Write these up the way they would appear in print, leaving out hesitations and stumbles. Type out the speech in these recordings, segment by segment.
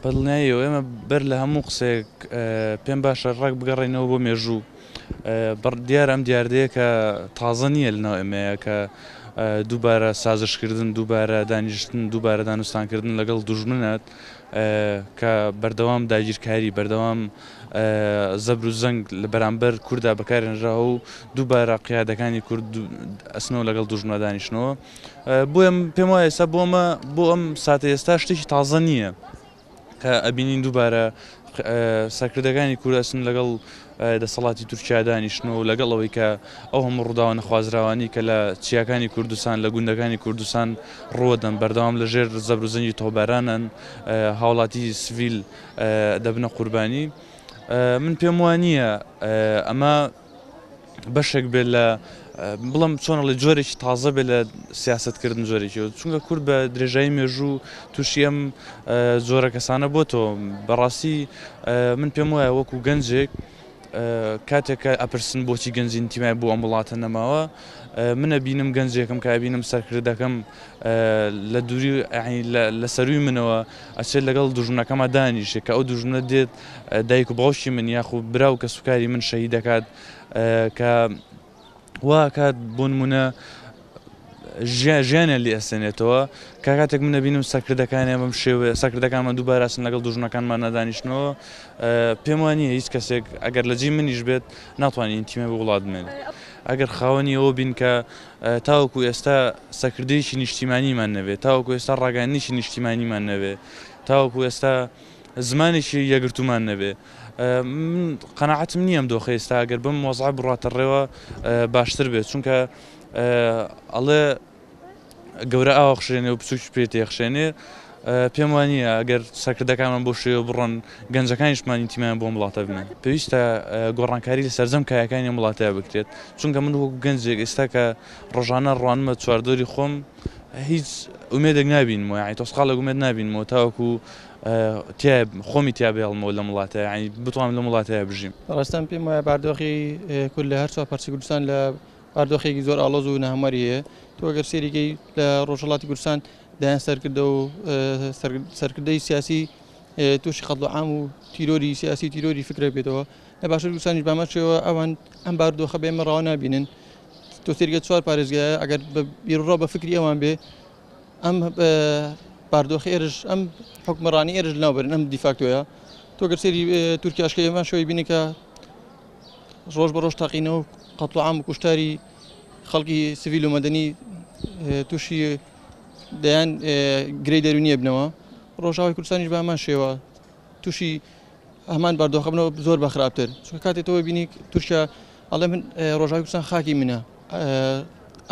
بەڵنایەوە ئێمە بەر لە هەموو قسێک پێم باشە ڕێک بگەڕێنەوە بۆ مێژوو دیار ئەم دیاردەیە کە تازە نییە لەناو ئێمەیە کە دووبارە سازشکردن دووبارە دانیشتن دووبارە دانوستانکردن لەگەڵ دوژمنات کە بەردەوام داگیرکاری بەردەوام زەبر و زەنگ لە بەرامبەر کووردا بەکارێنراوە و دووبارە قیادەکانی کورد ئەسنەوە لەگەڵ دوژمنە دانیشتنەوە بۆ پێم وایە ئێستا بۆ ئەم ساتە ئێستا شتێکی تازە نییە کە ئەبینین دووبارە سەرکردەکانی کورد ئەسن لەگەڵ دەسەڵاتی تورکیا دانیشتنەوە و لەگەڵ ئەوەی کە ئەو هەموو ڕووداوە نەخوازراوانی کە لە چیاکانی کوردستان لە گوندەکانی کوردستان ڕۆدەن بەردەوام لە ژێر زەبر و زەنگی تۆبارانن هاوڵاتی سڤیل دەبنە قوربانی من پێم وانییە ئەمە بەشێک بێت لە بڵم چۆنەڵی جۆرێکی تازە بێت لە سیاستکردن جۆرێکی چونکە کورد بە درێژایی مێژوو تووشی ئەم زۆرە کەسانە بۆتەوە بەڕاستی من پێم وایە وەکو گەنجێک کاتێککە ئەپرسن بۆچی گەنجی تیمای بۆ ئەم وڵاتە نەماوە منە بینم گەنجێکم کە بینم سەرکردەکەم لە دووری لە سەروی منەوە ئەچێت لەگەڵ دوژمنەکەمە دانیشێ کە ئەو دوژمنە دێت دایک و باوشی من یاخو براو کە سوکاری من شەهید دەکات کە وا کات بۆ نمونە ژیانیان لێ ئەسێنێتەوە کە کاتێک منە بینم سەرکردەکانیان بەم شێوێ سەرکردەکانمان دووبارەسن لەگەڵ دوژمنەکانمان نەدانیشتنەوە پێم وانییە هیچ کەسێک ئەگەر لە جێ منیش بێت ناتوانین تیمە بە وڵات بمێنێت ئەگەر خاوەنی ئەوە بین کە تاوەکو ئێستا سەرکردەیەکی نیشتیمانیمان نەبێت تاوەکو ئێستا ڕاگەیاندنیشی نیشتیمانیمان نەبێت تاوەکو ئێستا زمانێکی یەکگرتومان نەبێت قەناعەتم نییە ئەم دۆخە ئێستا ئەگەر بم وەزع بڕاتە ڕێوە باشتر بێت چونکە ئەڵێ گەورە ئاوا خشێنێ و بچووکی پێ تێخشێنێ پێم وانییە ئەگەر سەرکردەکانمان بۆ شێوە بڕۆن گەنجەکانیشمان تیمان بۆ وڵاتە بنێن پێویستە گۆڕانکاری لە سەرجەم کایەکانی وڵاتەیە بکرێت چونکە من وەکو گەنجێک ئێستا کە ڕۆژانە ڕوانمە چواردۆری خۆم هیچ ئومێدێک نبینمەوە یعنی تۆسقاڵێک ئومێد نبینمەوە تاوەکو خۆمی تیا بێڵمەوە لە وڵاتەیە ینی بتوانم لە وڵاتەیە بژیم ڕاستەن پێم وایە باردۆخی کورد لە هەر چوار پارچەی کوردستان لە باردۆخێکی زۆر ئاڵۆز و نەهەمواری هەیە تۆ ئەگەر سێریگەی لە ڕۆژهەڵاتی کوردستان دایان سەرکردە و سەرکردەی سیاسی تووشی خەڵ عام و تیرۆری سیاسی تیرۆری فکرە بێتەوە لە باشوور کوردستانیش بامەچەوە ئەوان ئەم باردۆخە بە ئێمە ڕاوا نابینن تۆ سێریگە چوار پارێزگایە ئەگەر بیرڕۆ بە فکری ئەوان بێ ئەم باردۆخی ئێرش ئەم حکومڕانی ئێرش لەناوبەرن ئەم دیفاکتۆیە تۆ گەر سێری تورکیاشکەی ئێمە شۆی بینی کە ڕۆژ بە ڕۆژ تاقینەوە قەتڵ عام و کوشتاری خەڵکی سڤیل و مەدەنی تووشی دەیان گرەی دەرونیە بنەوە ڕۆژاوای کوردستانیش بە هەمان شێوە تووشی هەمان باردۆخە بنەوە زۆر بەخراپتر چونکە کاتێکەوە بینی تورکیا ئەڵێ من ڕۆژاوی کوردستان خاکی منە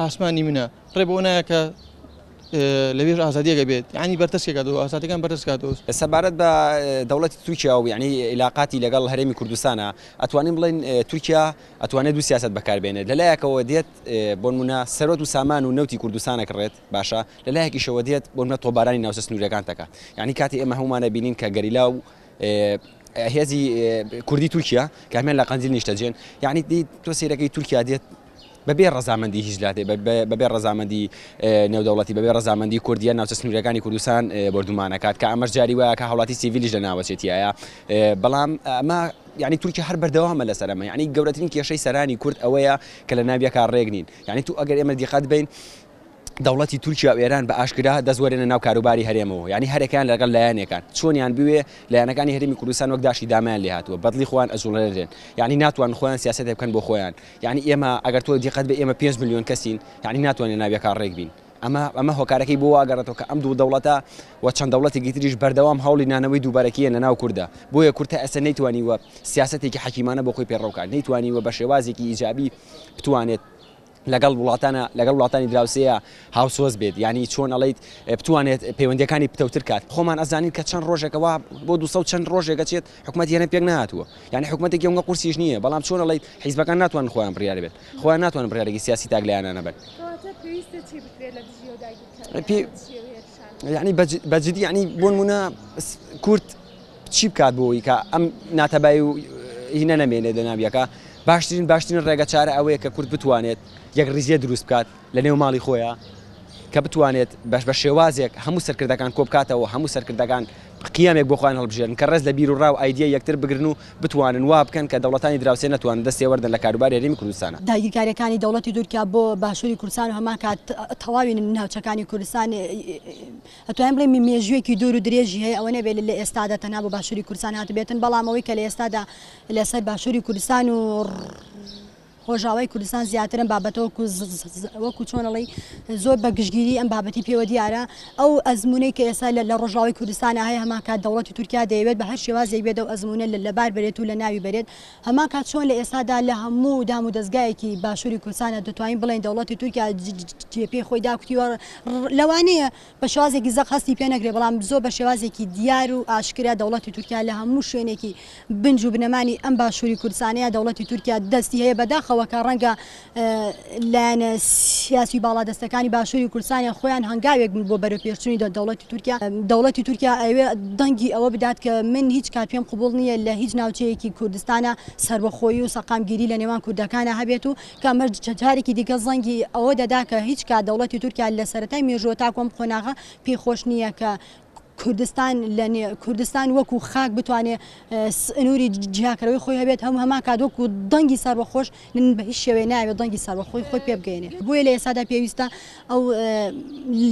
ئاسمانی منە ڕێ بۆ نایە کە لەوێژ ئازادیەکە بێت یعنی بەرتەسکێکاتەوە ئاساتەکان بەرتەسکاتەوە سەبارەت بە دەوڵەتی تورکیا و یعنی علاقاتی لەگەڵ هەرێمی کوردستانە ئەتوانین بڵێن تورکیا ئەتوانێت دوو سیاست بەکاربێنێت لەلایەکەوە دێت بۆ نمونە سەرۆت و سامان و نەوتی کوردستانەکڕێت باشە لەلایەکیشەوە دێت بۆ نمونە تۆبارانی ناوچە سنوورەکان تەکات یعنی کاتی ئێمە هەمومانە بینین کە گەریلا و هێزی کوردی تورکیا کە هەمان لە قەندیل نیشتەجێن یعنی تۆ سیرەکەی تورکیا دێت بەبێ ڕەزامەندی هیچ لاتێ بەبێ ڕەزامەندی نێودەوڵەتی بەبێ ڕەزامەندی کوردیە ناوچە سنوورەکانی کوردستان بردومانەکات کە ئەمەش جاری وایە کە هاوڵاتی سیڤیلیش لە ناوەچێتیایە بەڵام ئەمە یعنی تورکیا هەر بەردەوامە لەسەرەمە یعنی گەورەترین کێشەی سەرانی کورد ئەوەیە کە لە ناویەکە ڕێک نین یعنی تو ئەگەر ئێمە دیقەت بین دەوڵەتی تورکیا و ئێران بە ئاشکرا دەزوەرێنە ناو کاروباری هەرێمەوە یعنی هەرێکیان لەگەڵ لایەنێکان چۆنیان بوێ لایەنەکانی هەرێمی کوردستان وەک داشتی دامیان لێ هاتووە بەدڵی خۆیان ئەزوڵێنرێن یعنی ناتوان خۆیان سیاسەت بکەن بۆ خۆیان یعنی ئێمە ئەگەر تۆ دیقەت بە ئێمە 5 ملیۆن کەسین یعنی ناتوانین ناویەکە ڕێک بین ئەمە هۆکارەکەی بۆ واگەڕێتەوە کە ئەم دوو دەوڵەتە و چەند دەوڵەتێکی تریش بەردەوام هەوڵی نانەوەی دووبارەکیە لە ناو کووردە بۆیە کورتە ئەسە نەیتوانیوە سیاسەتێکی حەکیمانە بۆ خۆی پێڕەوکات نەیتوانیوە بە شێوازێکی ئیجابی بتوانێت لەگەڵ وڵاتانی دراوسەیە هاوسۆز بێت یعنی چۆن ئەڵێیت بتوانێت پەیوەندیەکانی پتەوتر کات خۆمان ئەزانین کە چەند ڕۆژێکەوە بۆ 200 چەند ڕۆژێکە چێت حکومەتی هێنە پێک نهاتووە یعنی حکومەتێکی ئەوە قورسیش نییە بەڵام چۆن ئەڵێیت حیزبەکان ناتوان خۆیان بڕیار بێت خۆیان ناتوان بڕیارێکی سیاسی تاک لایەنە نەبن یعنی بەجددی یعنی بۆ نمونە کورد چی بکات بۆی کە ئەم ناتەبای و هینە نەمێنێت لە ناویەکە باشترین ڕێگە چارە ئەوەیە کە کورد بتوانێت یەک ڕیزیە دروست بکات لە نێو ماڵی خۆیە کە بتوانێت بە شێوازێک هەموو سەرکردەکان کۆبکاتەوە هەموو سەرکردەکان قیامێک بۆ خۆیان هەڵبژێرن کە ڕێز لە بیر و ڕاو ئایدیا یەکتر بگرن و بتوانن وا بکەن کە دەوڵەتانی دراوسێ نەتوان دەستی وەردن لە کاروباری هەرێمی کوردستانە. داگیرکاریەکانی دەوڵەتی تورکیا بۆ باشووری کوردستان و هەمان کات تەواوی ناوچەکانی کوردستان ئەتوانین بڵێن مێژوویەکی دوور و درێژی هەیە ئەوە نەبێت لە ئێستادا تەنها بۆ باشووری کوردستان هاتبێتن بەڵام ئەوەی کە لە ئێستادا لەسەر باشووری کوردستان و ڕۆژاوای کوردستان زیاترن بابەتەوە وەکو چۆنەڵی زۆر بە گشتگیری ئەم بابەتی پێوە دیارە ئەو ئەزمونەی کە ئێستا لە ڕۆژاوای کوردستان هەیە هەمان کات دەوڵەتی تورکیا دەیەوێت بە هەر شێوازێک بێت و ئەزمونە لەبار بێت و لە ناوی بێت هەمان کات چۆن لە ئێستادا لە هەموو دام و دەستگایەکی باشووری کوردستانە دەتوانین بڵێن دەوڵەتی تورکیا جێپێی خۆی داکوتیوە لەوانەیە بە شێوازێکی زەق هەستی پێ نەگرێت بەڵام زۆر بە شێوازێکی دیار و ئاشکرا دەوڵەتی تورکیا لە هەموو شوێنێکی بنج و بنەمانی ئەم باشووری کوردستانەیە دەوڵەتی تورکیا دەستی هەیە بەداخەوە کە ڕەنگە لایەنە سیاسی باڵادەستەکانی باشووری کوردستانی خۆیان هەنگاوێک بۆ بەرەوپێچوونی دەوڵەتی تورکیا ئەوێ دەنگی ئەوە بدات کە من هیچ کات پێم قبول نییە لە هیچ ناوچەیەکی کوردستانە سربەخۆیی و سەقامگیری لە نێوان کوردەکانە هەبێت و کامەر جارێکی دیکە زەنگی ئەوە دەدا کە هیچ کات دەوڵەتی تورکیا لە سەرەتای مێژووە تا کۆم خۆناغا پێی خۆش نییە کە کوردستان وەکو خاک بتوانێت سنووری جیاکەرەوەی خۆی هەبێت هەمان کات وەکو دەنگی سەربەخۆش بە هیچ شێوەیە ناوێت دەنگی سەربەخۆی خۆی پێ بگەێنێت بۆیە لە ئێستادا پێویستە ئەو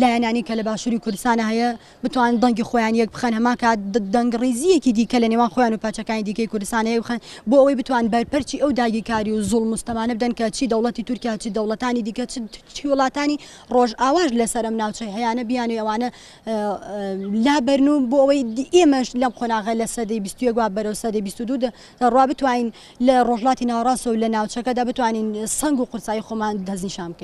لایەنانی کە لە باشووری کوردستانە هەیە بتوان دەنگی خۆیان یەک بخەن هەمان کات دەنگڕێزیەکی دیکە لە نێوان خۆیان و پاچەکانی دیکەی کوردستان هەیە بخەن بۆ ئەوەی بتوان بەرپەرچی ئەو داگیرکاری و زوڵم مستەمانە بدەن کە چی دەوڵەتی تورکیا چی دەوڵەتانی دیکە چی وڵاتانی ڕۆژ ئاواژ لەسەر ئەم ناوچەی هەیەە بیان و ئەوانە لابەرن و بۆ ئەوەی ئێمەش لەم قۆناغە لە سەدەی 21 بەرەو سەدەی 22 ڕوا بتوانین لە ڕۆژڵاتی ناوەڕاستە و لە ناوچەکەدا بتوانین سەنگ و قورسایی خۆمان دەستنیشان بکەین.